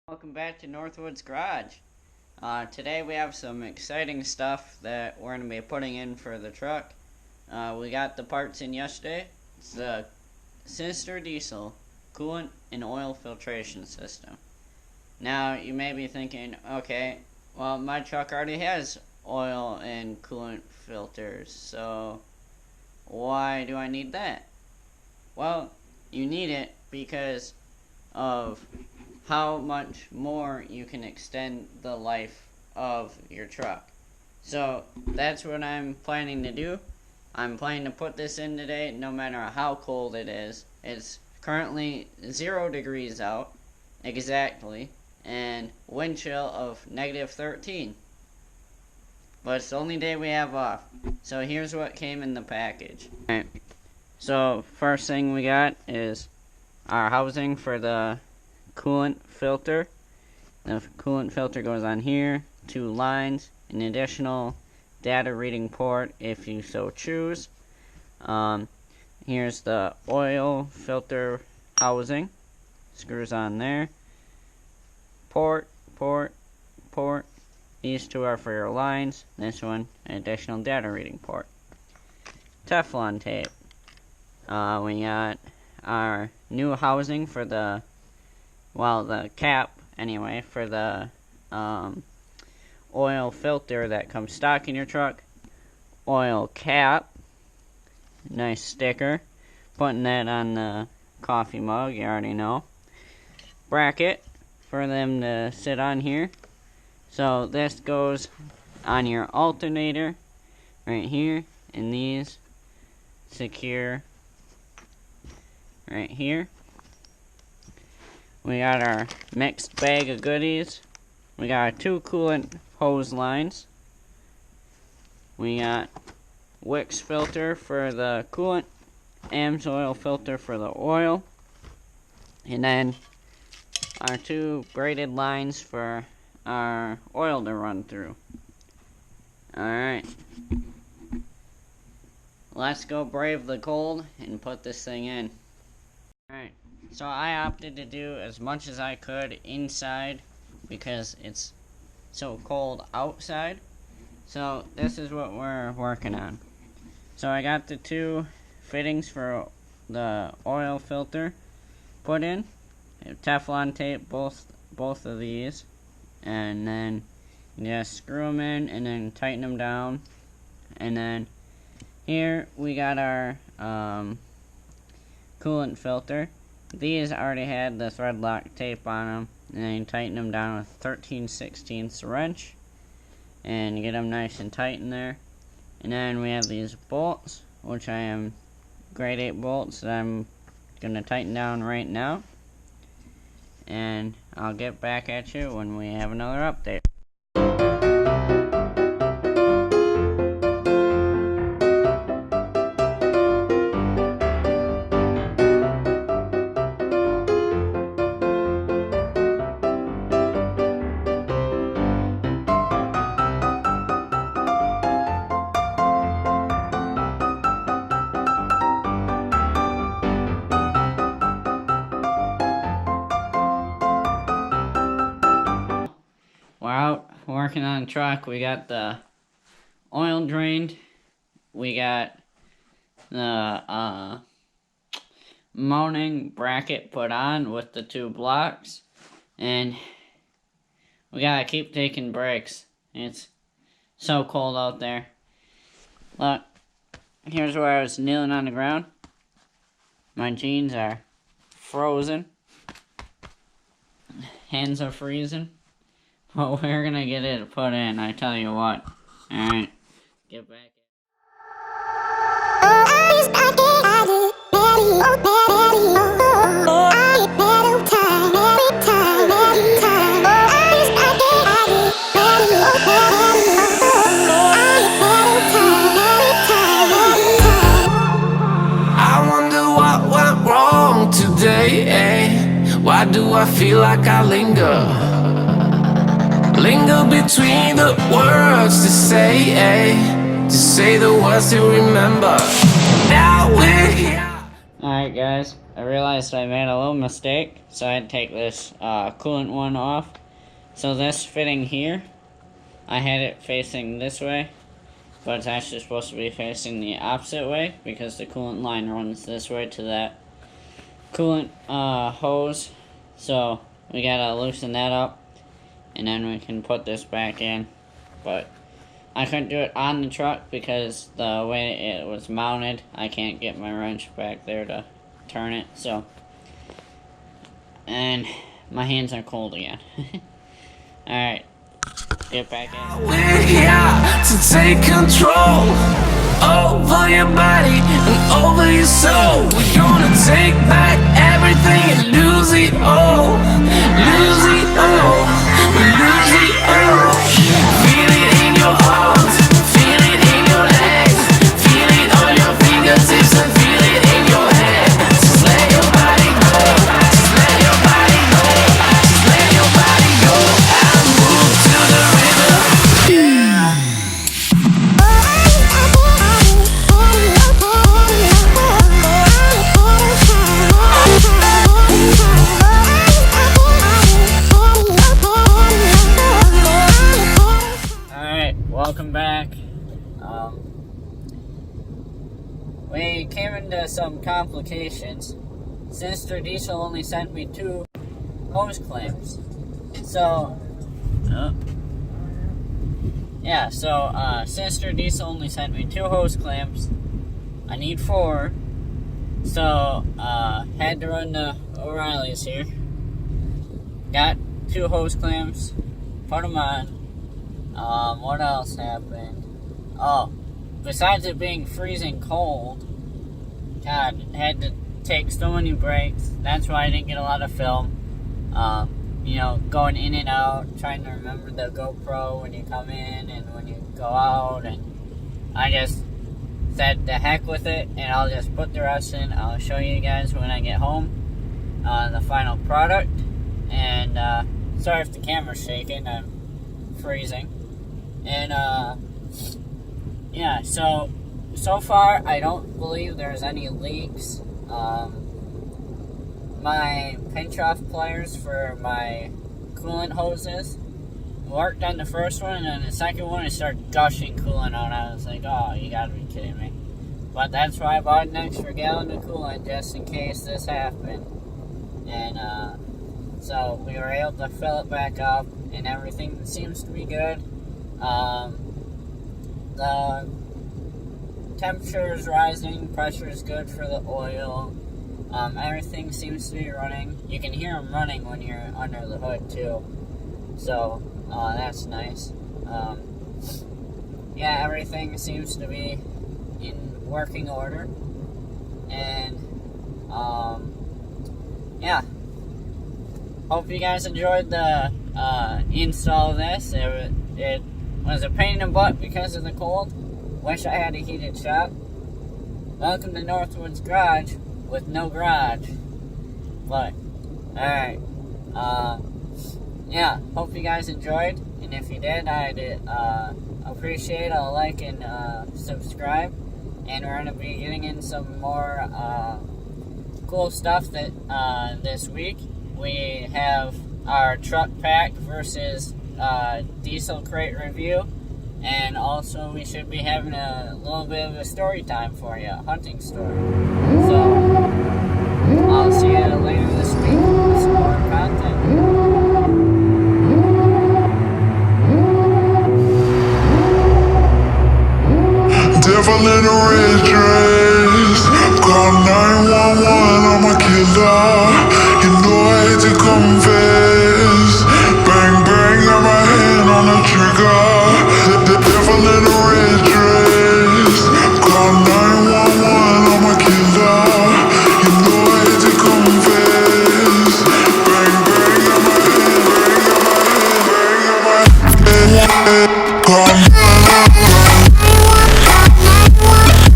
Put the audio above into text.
Welcome back to Northwood's Garage. Today we have some exciting stuff that we're going to be putting in for the truck. We got the parts in yesterday. It's the Sinister diesel coolant and oil filtration system. Now you may be thinking, okay, well my truck already has oil and coolant filters, so why do I need that? Well, you need it because of how much more you can extend the life of your truck. So that's what I'm planning to do. I'm planning to put this in today no matter how cold it is. It's currently 0 degrees out exactly and wind chill of -13. But it's the only day we have off. So here's what came in the package. Alright. So first thing we got is our housing for the coolant filter. The coolant filter goes on here, 2 lines, an additional data reading port if you so choose. Here's the oil filter housing, screws on there. Port. These 2 are for your lines. This one, an additional data reading port. Teflon tape. We got our new housing for the cap, anyway, for the oil filter that comes stock in your truck. Oil cap. Nice sticker. Putting that on the coffee mug, you already know. Bracket for them to sit on here. So this goes on your alternator right here, and these secure right here. We got our mixed bag of goodies. We got our 2 coolant hose lines. We got Wicks filter for the coolant, AMS oil filter for the oil, and then our 2 braided lines for our oil to run through. Alright. Let's go brave the cold and put this thing in. Alright. So I opted to do as much as I could inside because it's so cold outside. So this is what we're working on. So I got the 2 fittings for the oil filter put in. Teflon tape both of these, and then just screw them in and then tighten them down. And then here we got our coolant filter. These already had the thread lock tape on them, and then you tighten them down with 13/16 wrench and get them nice and tight in there. And then we have these bolts, which I am grade 8 bolts that I'm going to tighten down right now, and I'll get back at you when we have another update. We're out working on the truck. We got the oil drained. We got the mounting bracket put on with the 2 blocks. And we gotta keep taking breaks. It's so cold out there. Look, here's where I was kneeling on the ground. My jeans are frozen. Hands are freezing. Well, we're gonna get it put in, I tell you what. Alright, get back. I wonder what went wrong today, eh? Why do I feel like I linger between the words to say the words to remember. Now we're here. Alright guys, I realized I made a little mistake, so I had to take this coolant one off. So this fitting here, I had it facing this way, but it's actually supposed to be facing the opposite way because the coolant line runs this way to that coolant hose. So we gotta loosen that up, and then we can put this back in. But I couldn't do it on the truck because the way it was mounted, I can't get my wrench back there to turn it. So, and my hands are cold again. Alright, get back in. We're here to take control over your body and over your soul. We're gonna take back everything and lose it all. Lose it all. Lose it all. Feel it in your arms. Feel it in your legs. Feel it on your fingertips and feel it in your head. Just let your body go. Just let your body go. Just let your body go and move to the rhythm. Alright, welcome back. We came into some complications. Sinister Diesel only sent me 2 hose clamps. So, Sinister Diesel only sent me 2 hose clamps. I need 4. So, had to run to O'Reilly's here. Got 2 hose clamps, put them on. What else happened? Oh, besides it being freezing cold, God, had to take so many breaks. That's why I didn't get a lot of film. Going in and out, trying to remember the GoPro when you come in and when you go out, and I just said the heck with it, and I'll just put the rest in. I'll show you guys when I get home the final product. And sorry if the camera's shaking, I'm freezing. And so far I don't believe there's any leaks. My pinch off pliers for my coolant hoses worked on the first one, and then the second one it started gushing coolant out. I was like, oh, you gotta be kidding me. But that's why I bought an extra gallon of coolant just in case this happened. And so we were able to fill it back up, and everything seems to be good. The temperature is rising, pressure is good for the oil. Everything seems to be running. You can hear them running when you're under the hood too. So, that's nice. Everything seems to be in working order. And, hope you guys enjoyed the install of this. It was a pain in the butt because of the cold. Wish I had a heated shop. Welcome to Northwood's Garage with no garage. But, alright. Hope you guys enjoyed. And if you did, I'd appreciate a like and subscribe. And we're going to be getting in some more cool stuff that this week. We have our truck pack versus diesel crate review. And also we should be having a little bit of a story time for you, a hunting story. So, I'll see you later this week with some more content.